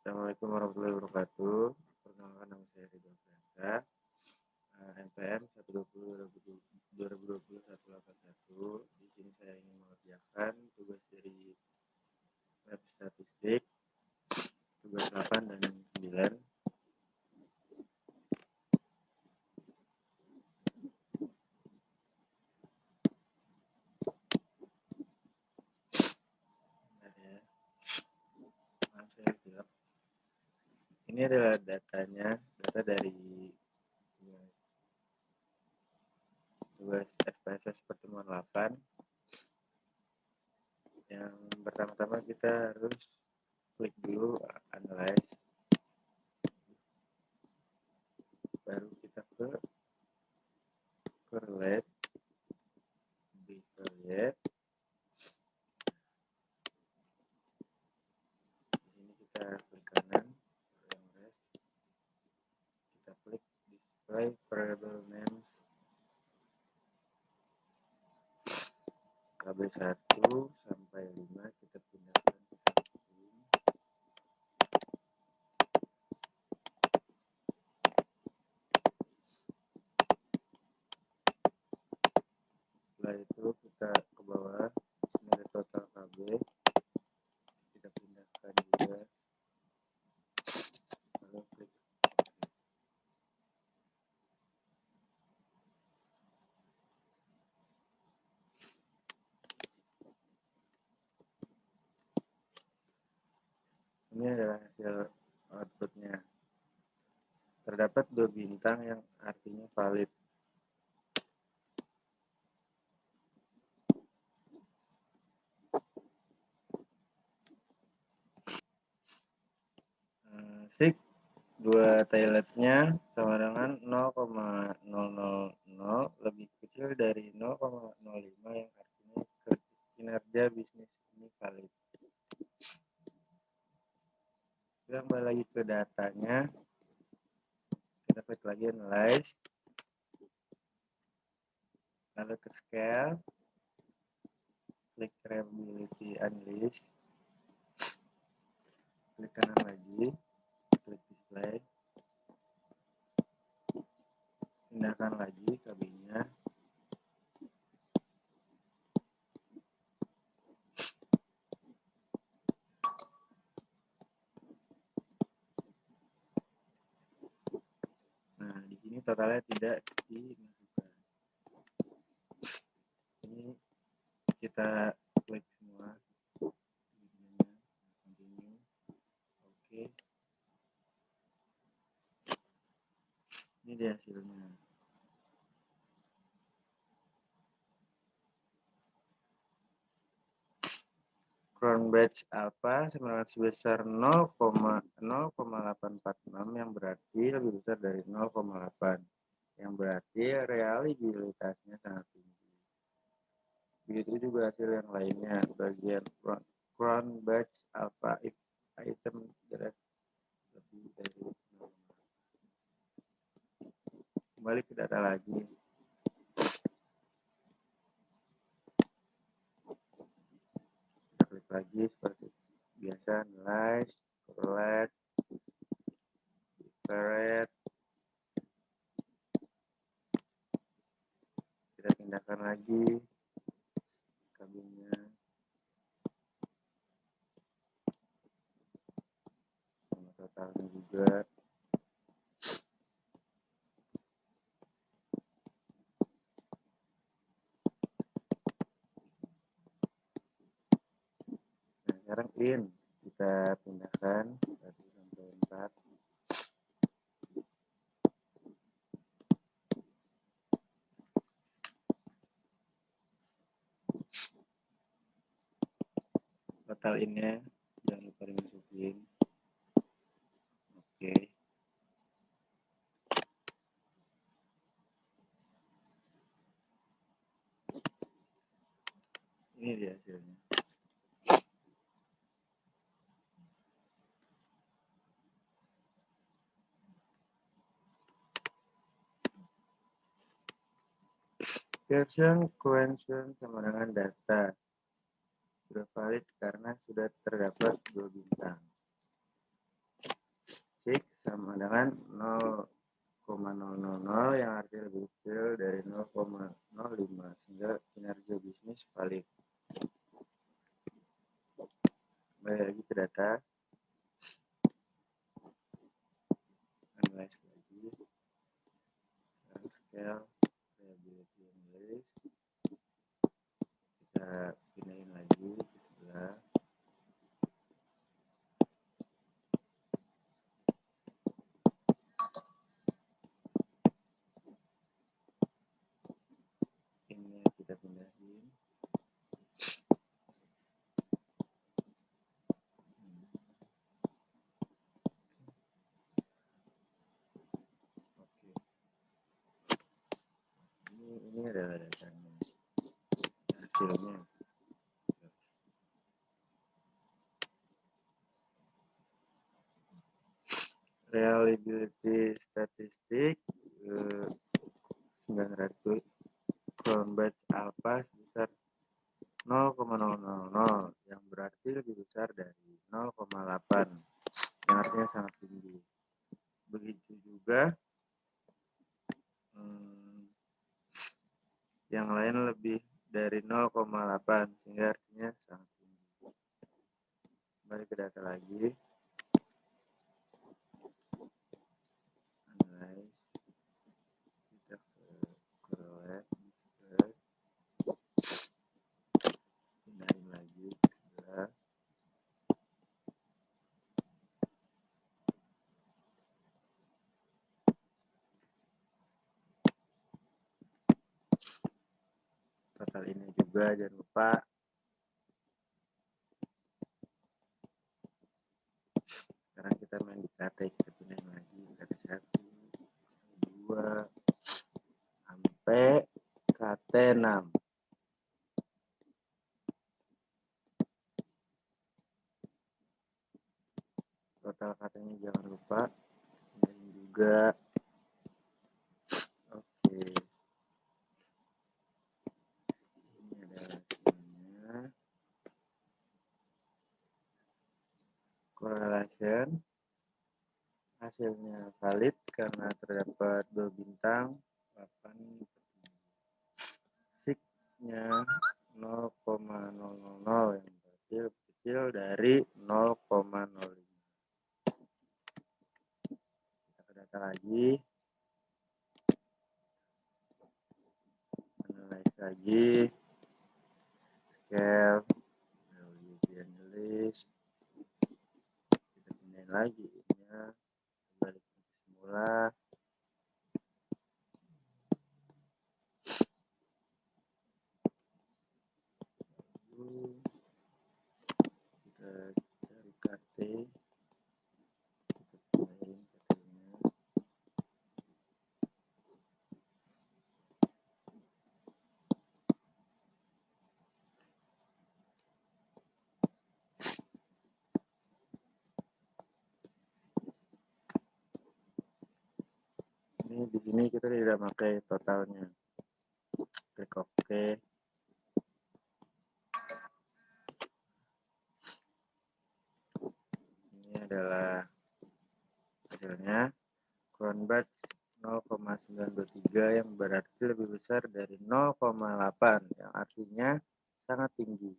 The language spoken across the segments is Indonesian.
Assalamualaikum warahmatullahi wabarakatuh. Perkenalkan, nama saya Ridwan Fransa, NPM 120-2020-181. Di sini saya ingin mengerjakan tugas dari lab statistik, tugas 8 dan 9. Ini adalah datanya, data dari tugas SPSS pertemuan 8. Yang pertama-tama kita harus klik dulu analyze, baru kita ke correlate, bivariate. Ini kita klik kanan, kita klik display variable names KB1 sampai 5, kita pindahkan ke samping. Setelah itu kita ke bawah, sini ada total KB, kita pindahkan juga, lalu klik ini adalah hasil outputnya. Terdapat 2 bintang yang artinya valid. Sig 2 toiletnya sama dengan 0,000 lebih kecil dari 0,05 yang artinya kinerja bisnis ini valid. Kita kembali lagi ke datanya, kita klik lagi analyze, lalu ke scale, klik reliability analysis, klik kanan lagi, klik display, pindahkan lagi KB-nya, nah di sini totalnya tidak dimasukkan. Ini kita klik semua, continue, oke. Ini dia hasilnya. Crown batch alpha sebesar 0,0846 yang berarti lebih besar dari 0,8, yang berarti reliabilitasnya sangat tinggi. Begitu juga hasil yang lainnya, bagian crown batch alpha item direct lebih dari 0. Kembali ke data lagi. Klik lagi seperti biasa, analyze, correlate, bivariate. Kita pindahkan lagi kabinnya, sama totalnya juga. Nah, sekarang kita pindahkan 1 sampai 4. Total innya jangan lupa dimasukin. Oke. Ini dia hasilnya. Version cohesion sama dengan data sudah valid karena sudah terdapat 2 bintang. dengan 0,000 yang artinya lebih kecil dari 0,05 sehingga kinerja bisnis valid. Kembali lagi ke data, analyze lagi, scale, reliability analysis, kita pindahin lagi ke sebelah. Ini kita pindahin. Ini adalah datanya, hasilnya. Reliability statistik 900 crown batch alpha sebesar 0,000 yang berarti lebih besar dari 0,8 yang artinya sangat tinggi. Begitu juga yang lain lebih dari 0,8 sehingga artinya sangat tinggi. Kembali ke data lagi, analyze, kita ke correlate, pindahin lagi ke sebelah. Total ini juga jangan lupa. Sekarang kita main di KT, kita pindahin lagi KT 1, 2 sampai KT 6. Total KT-nya jangan lupa, pindahin juga. Oke, ini adalah hasilnya. Correlation, hasilnya valid karena terdapat 2 bintang 8. Signya 0,000 yang berarti lebih kecil dari 0,05. Kita ke data lagi, analyze lagi, scale, reliability analysis, kita pindahin lagi ini, balik ke semula. Kita cari KT, kita pindahin KT-nya. Ini di sini kita tidak pakai totalnya. Klik OK. Ini adalah hasilnya. Crown batch 0,923 yang berarti lebih besar dari 0,8 yang artinya sangat tinggi.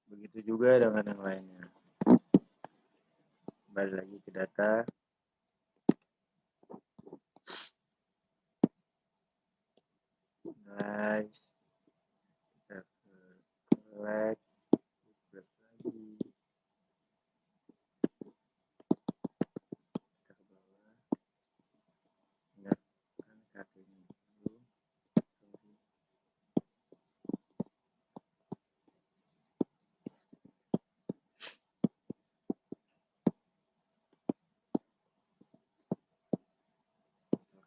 Begitu juga dengan yang lainnya. Kembali lagi ke data. Nice. Kita select. Lagi. Kita ke bawah. Ingatkan KT-nya dulu.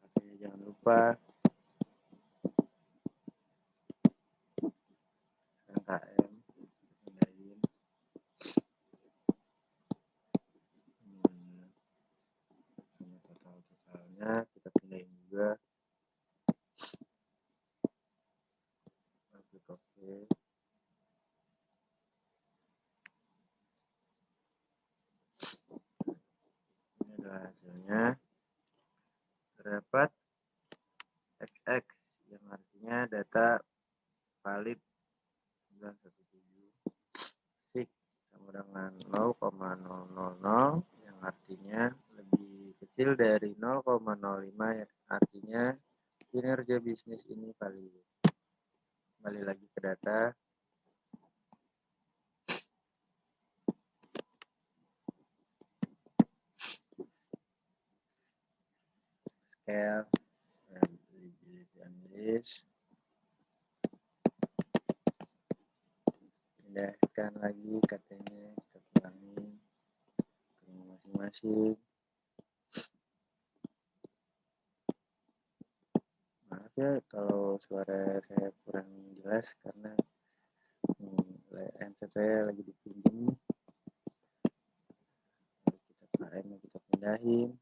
KT-nya jangan lupa. KM. Pindahin. Totalnya kita pindahin juga. Klik OK. Itulah hasilnya. Terdapat XX yang artinya data valid 917 SIG sama dengan 0,000 yang artinya lebih kecil dari 0,05 yang artinya kinerja bisnis ini valid. Kembali lagi ke data. Scale eligibility analysis. Pindahkan lagi katanya, kita ulangi ke masing-masing. Maaf ya kalau suara saya kurang jelas karena handset saya lagi dipinjam. Kita pindahin.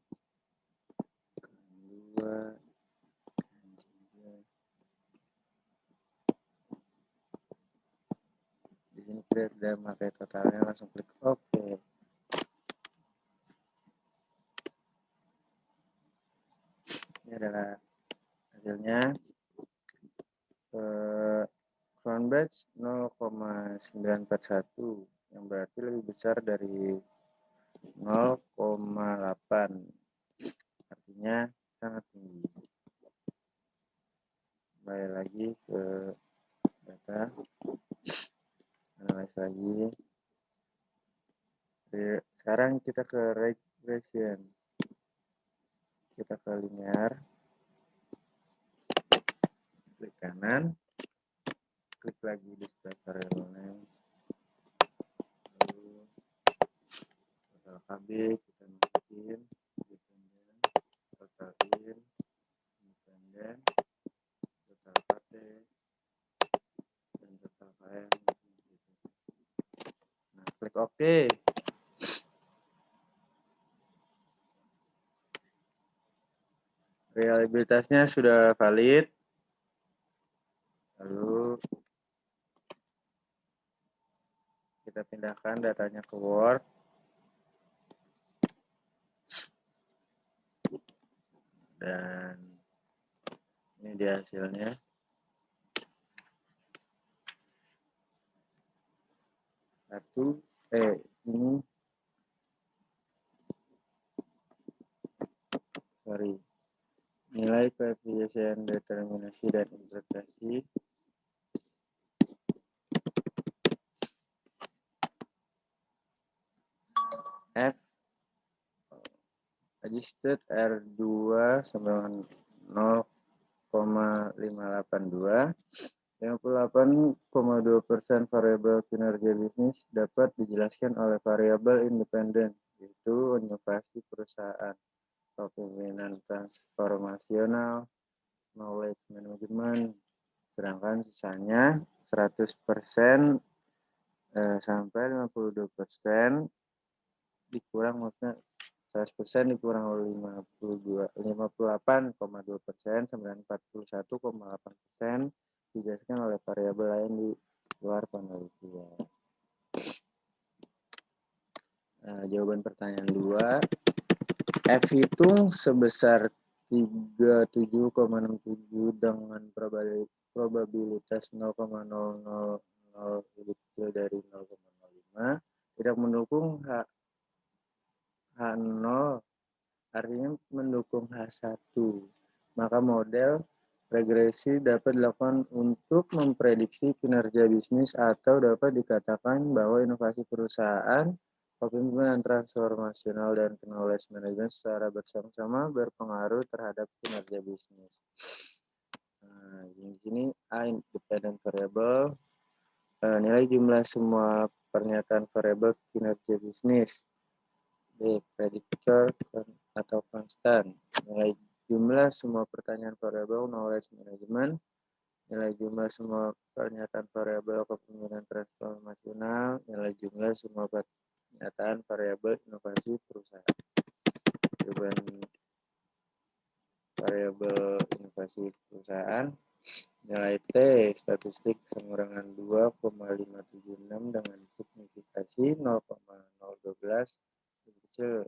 Kedua, ketiga. Di sini kita sudah pakai totalnya, langsung klik OK. Ini adalah hasilnya. Crown batch 0,941 yang berarti lebih besar dari 0,8, artinya sangat tinggi. Kembali lagi ke data, analis lagi. Sekarang kita ke regression, kita ke linear, klik kanan, klik lagi di start variable name, lalu total KB kita masukin, independen, total in, independen, total KT, dan total KM. Nah, klik OK. Reliabilitasnya sudah valid. Lalu kita pindahkan datanya ke Word. Dan ini dia hasilnya. Nilai koefisien determinasi dan interpretasi F adjusted R2 sama dengan 0,582, 58,2% variabel kinerja bisnis dapat dijelaskan oleh variabel independen, yaitu inovasi perusahaan, kepemimpinan transformasional, knowledge management, sedangkan sisanya 100% sampai 52% dikurang, maksudnya 100% dikurang oleh 58,2% sampai 41,8% dijelaskan oleh variabel lain di luar penelitian. Jawaban pertanyaan 2, F hitung sebesar 37,67 dengan probabilitas 0,000 lebih kecil dari 0,05 tidak mendukung H0, artinya mendukung H1. Maka model regresi dapat dilakukan untuk memprediksi kinerja bisnis atau dapat dikatakan bahwa inovasi perusahaan, kepemimpinan transformasional, dan knowledge management secara bersama-sama berpengaruh terhadap kinerja bisnis. Nah, di sini A independent variable, nilai jumlah semua pernyataan variabel kinerja bisnis. B predictor atau konstan, nilai jumlah semua pertanyaan variabel knowledge management, nilai jumlah semua pernyataan variabel kepemimpinan transformasional, nilai jumlah semua pernyataan variabel inovasi perusahaan. Jawaban variabel inovasi perusahaan, nilai T statistik sama dengan 2,576 dengan signifikasi 0,012 lebih kecil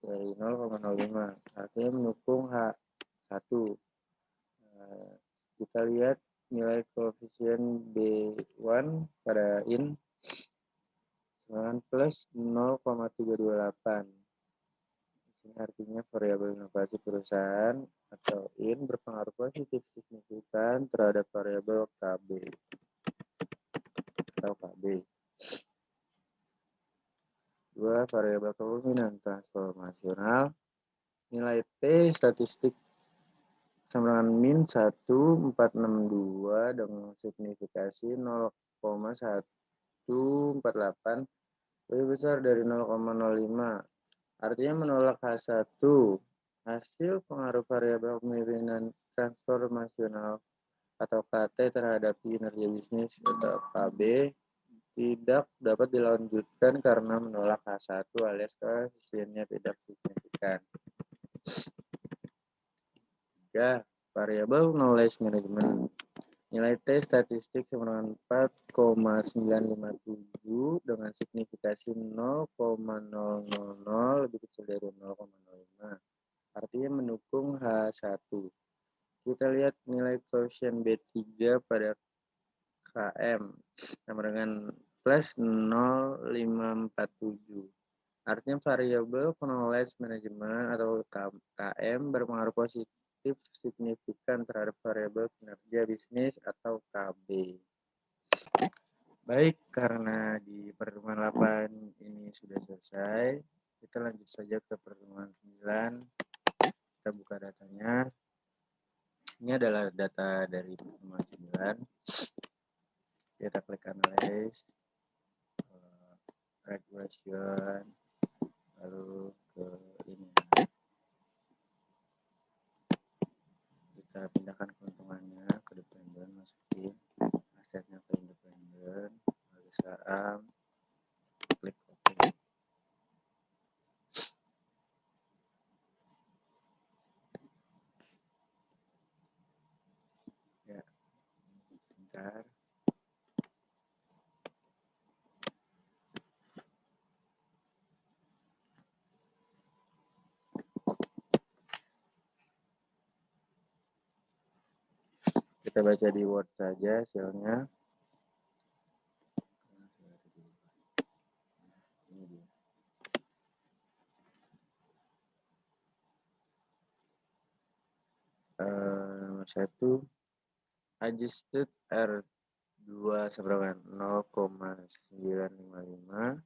dari 0,05, artinya mendukung H1. Kita lihat nilai koefisien B1 pada in plus 0,328. Ini artinya variabel inovasi perusahaan atau in berpengaruh positif signifikan terhadap variabel KB atau KB. Dua, variabel kepemimpinan transformasional. Nilai T statistik sama dengan min 1,462 dengan signifikasi 0,148 lebih besar dari 0,05. Artinya menolak H1. Hasil pengaruh variabel kepemimpinan transformasional atau KT terhadap kinerja bisnis atau KB tidak dapat dilanjutkan karena menolak H1 alias koefisiennya tidak signifikan. 3. Variabel knowledge management. Nilai T statistik sama dengan 4,957 dengan signifikasi 0,000 lebih kecil dari 0,05. Artinya mendukung H1. Kita lihat nilai koefisien B3 pada KM sama dengan plus 0,547. Artinya variabel knowledge management atau KM berpengaruh positif signifikan terhadap variabel kinerja bisnis atau KB. Baik, karena di pertemuan 8 ini sudah selesai, kita lanjut saja ke pertemuan 9. Kita buka datanya. Ini adalah data dari pertemuan 9. Kita klik analyze, regression, lalu ke ini. Kita pindahkan keuntungannya ke dependen, masukin asetnya ke independen, lalu saham, klik OK. Ya, bentar. Kita baca di Word saja hasilnya. Ini dia. Nomor 1 adjusted R2 sama dengan 0,955,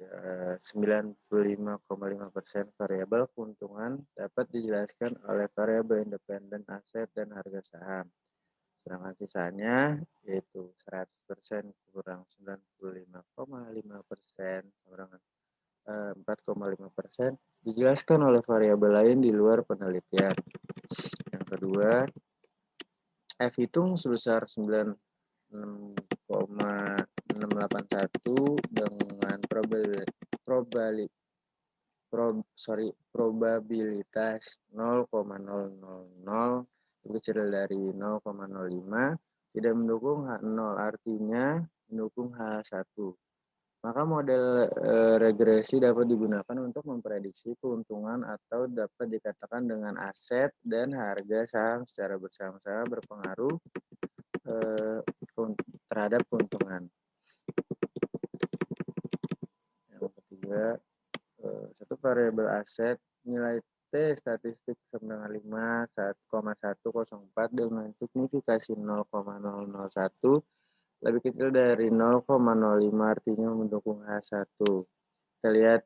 95,5% variabel keuntungan dapat dijelaskan oleh variabel independen aset dan harga saham. Sedangkan sisanya yaitu 100% kurang 95,5% sama dengan 4,5% dijelaskan oleh variabel lain di luar penelitian. Yang kedua, F hitung sebesar 96,681 dengan probabilitas 0,000 lebih kecil dari 0,05 tidak mendukung H0, artinya mendukung H1. Maka model regresi dapat digunakan untuk memprediksi keuntungan atau dapat dikatakan dengan aset dan harga saham secara bersama-sama berpengaruh terhadap keuntungan. Yang ketiga, satu variabel aset nilai T statistik sama dengan 5,104 dengan signifikasi 0,001 lebih kecil dari 0,05 artinya mendukung H1. Kita lihat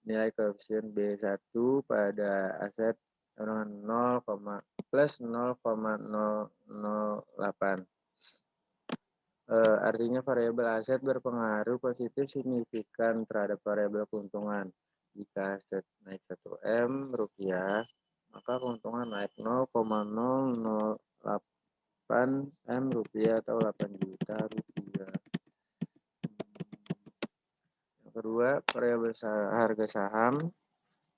nilai koefisien B1 pada aset dengan 0, plus 0,008. Artinya variabel aset berpengaruh positif signifikan terhadap variabel keuntungan. Jika aset naik 1M rupiah, maka keuntungan naik 0,008 M rupiah atau 8 juta rupiah. Yang kedua, variabel harga saham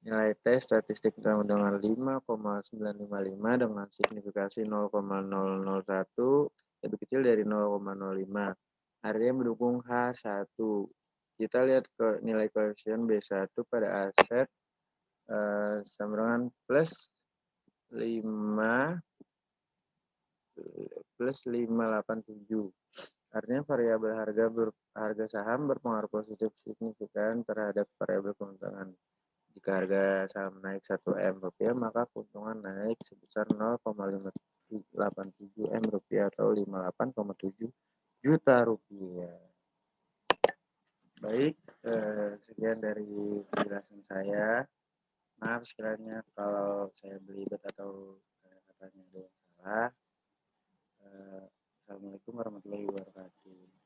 nilai T statistik dengan 5,955 dengan signifikasi 0,001 lebih kecil dari 0,05. Artinya mendukung H1. kita lihat ke nilai koefisien B1 pada aset sama dengan plus 5,87. Artinya variabel harga saham berpengaruh positif signifikan terhadap variabel keuntungan. Jika harga saham naik 1 M rupiah, maka keuntungan naik sebesar 0,587 M rupiah atau 58,7 juta rupiah. Baik, sekian dari penjelasan saya. Maaf sekiranya kalau saya belibet atau katanya ada yang salah. Assalamualaikum warahmatullahi wabarakatuh.